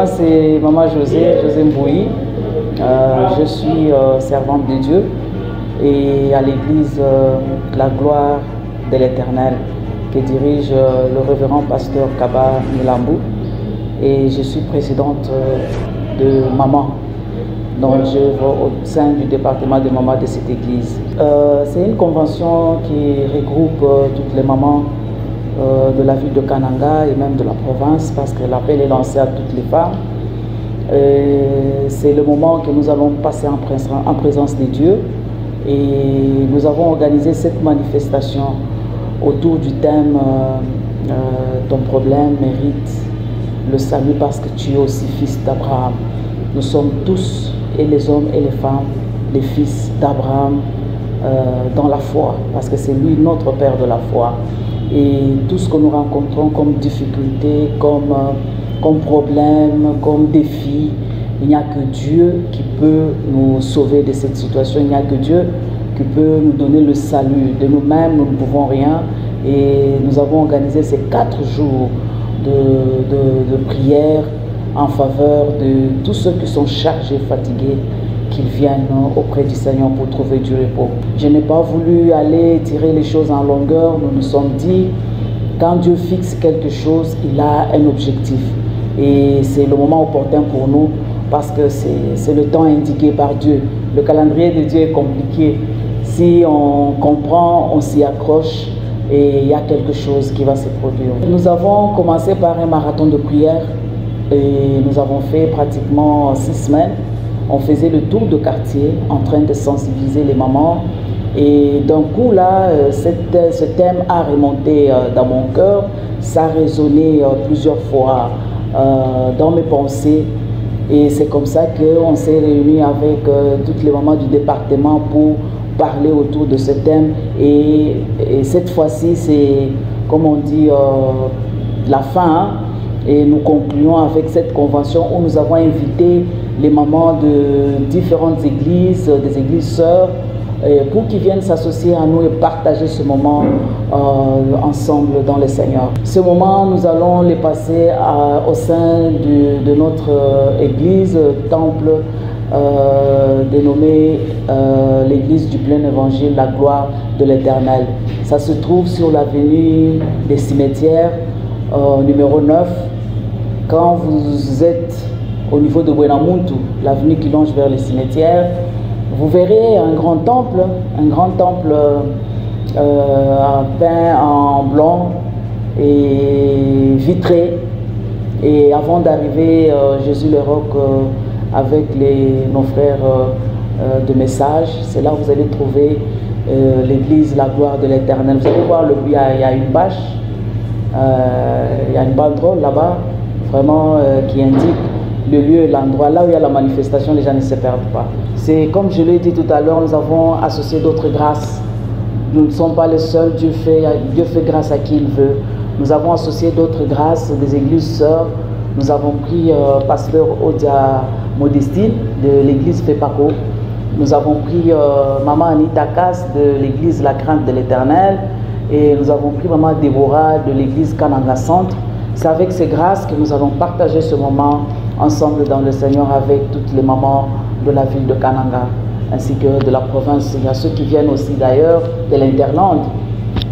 moi c'est Maman José Mbouyi. Je suis servante de Dieu et à l'église La Gloire de l'Éternel que dirige le révérend pasteur Kaba Milambou. Et je suis présidente de Maman, donc j'œuvre au sein du département de Maman de cette église. C'est une convention qui regroupe toutes les mamans de la ville de Kananga et même de la province, parce que l'appel est lancé à toutes les femmes. C'est le moment que nous allons passer en présence de Dieu, et nous avons organisé cette manifestation autour du thème ton problème mérite le salut parce que tu es aussi fils d'Abraham. Nous sommes tous, et les hommes et les femmes, les fils d'Abraham dans la foi, parce que c'est lui notre Père de la foi. Et tout ce que nous rencontrons comme difficulté, comme problème, comme défi, il n'y a que Dieu qui peut nous sauver de cette situation. Il n'y a que Dieu qui peut nous donner le salut. De nous-mêmes, nous ne pouvons rien. Et nous avons organisé ces 4 jours de prière en faveur de tous ceux qui sont chargés, fatigués, qu'ils viennent auprès du Seigneur pour trouver du repos. Je n'ai pas voulu aller tirer les choses en longueur. Nous nous sommes dit, quand Dieu fixe quelque chose, il a un objectif. Et c'est le moment opportun pour nous parce que c'est le temps indiqué par Dieu. Le calendrier de Dieu est compliqué. Si on comprend, on s'y accroche et il y a quelque chose qui va se produire. Nous avons commencé par un marathon de prière et nous avons fait pratiquement 6 semaines. On faisait le tour de quartier en train de sensibiliser les mamans. Et d'un coup, là, ce thème a remonté dans mon cœur. Ça a résonné plusieurs fois dans mes pensées. Et c'est comme ça qu'on s'est réunis avec toutes les mamans du département pour parler autour de ce thème. Et cette fois-ci, c'est, comme on dit, la fin. Hein? Et nous concluons avec cette convention où nous avons invité les mamans de différentes églises, des églises sœurs, pour qu'ils viennent s'associer à nous et partager ce moment ensemble dans le Seigneur. Ce moment, nous allons les passer au sein de notre église, temple, dénommée l'église du plein évangile, la gloire de l'Éternel. Ça se trouve sur l'avenue des Cimetières, numéro 9. Quand vous êtes au niveau de Buenamuntu, l'avenue qui longe vers les cimetières, vous verrez un grand temple peint en blanc et vitré. Et avant d'arriver, Jésus le Roc avec nos frères de message, c'est là où vous allez trouver l'église, la gloire de l'Éternel. Vous allez voir, il y a une bâche, il y a une banderole là-bas, vraiment qui indique le lieu et l'endroit, là où il y a la manifestation, les gens ne se perdent pas. C'est comme je l'ai dit tout à l'heure, nous avons associé d'autres grâces. Nous ne sommes pas les seuls, Dieu fait grâce à qui il veut. Nous avons associé d'autres grâces, des églises sœurs. Nous avons pris pasteur Odia Modestine de l'église Fepaco. Nous avons pris maman Anita Kass de l'église La Crainte de l'Éternel. Et nous avons pris maman Déborah de l'église Kananga Centre. C'est avec ces grâces que nous allons partager ce moment ensemble dans le Seigneur avec toutes les mamans de la ville de Kananga ainsi que de la province. Il y a ceux qui viennent aussi d'ailleurs de l'Interland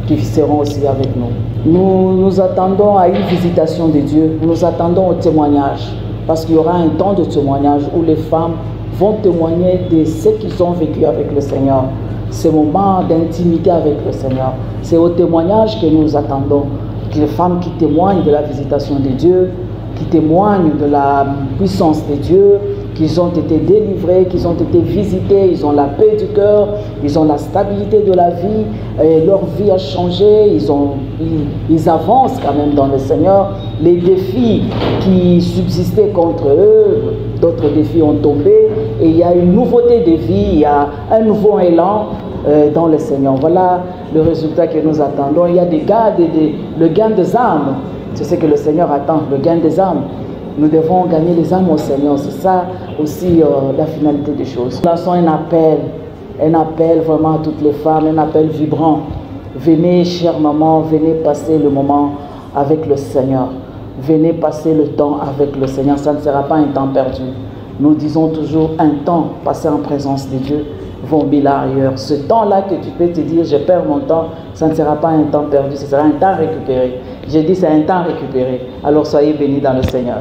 qui seront aussi avec nous. Nous attendons à une visitation de Dieu, nous attendons au témoignage parce qu'il y aura un temps de témoignage où les femmes vont témoigner de ce qu'ils ont vécu avec le Seigneur, ces moments d'intimité avec le Seigneur. C'est au témoignage que nous attendons, les femmes qui témoignent de la visitation de Dieu, qui témoignent de la puissance de Dieu, qu'ils ont été délivrés, qu'ils ont été visités, ils ont la paix du cœur, ils ont la stabilité de la vie, et leur vie a changé, ils avancent quand même dans le Seigneur. Les défis qui subsistaient contre eux, d'autres défis ont tombé, et il y a une nouveauté de vie, il y a un nouveau élan dans le Seigneur. Voilà le résultat que nous attendons. Il y a le gain des âmes. C'est ce que le Seigneur attend, le gain des âmes. Nous devons gagner les âmes au Seigneur. C'est ça aussi la finalité des choses. Nous lançons un appel vraiment à toutes les femmes, un appel vibrant. Venez, chère maman, venez passer le moment avec le Seigneur. venez passer le temps avec le Seigneur. Ça ne sera pas un temps perdu. Nous disons toujours un temps passé en présence de Dieu vaut 1000 ans ailleurs. Ce temps-là que tu peux te dire, je perds mon temps, ça ne sera pas un temps perdu, ce sera un temps récupéré. J'ai dit, c'est un temps récupéré. Alors soyez bénis dans le Seigneur.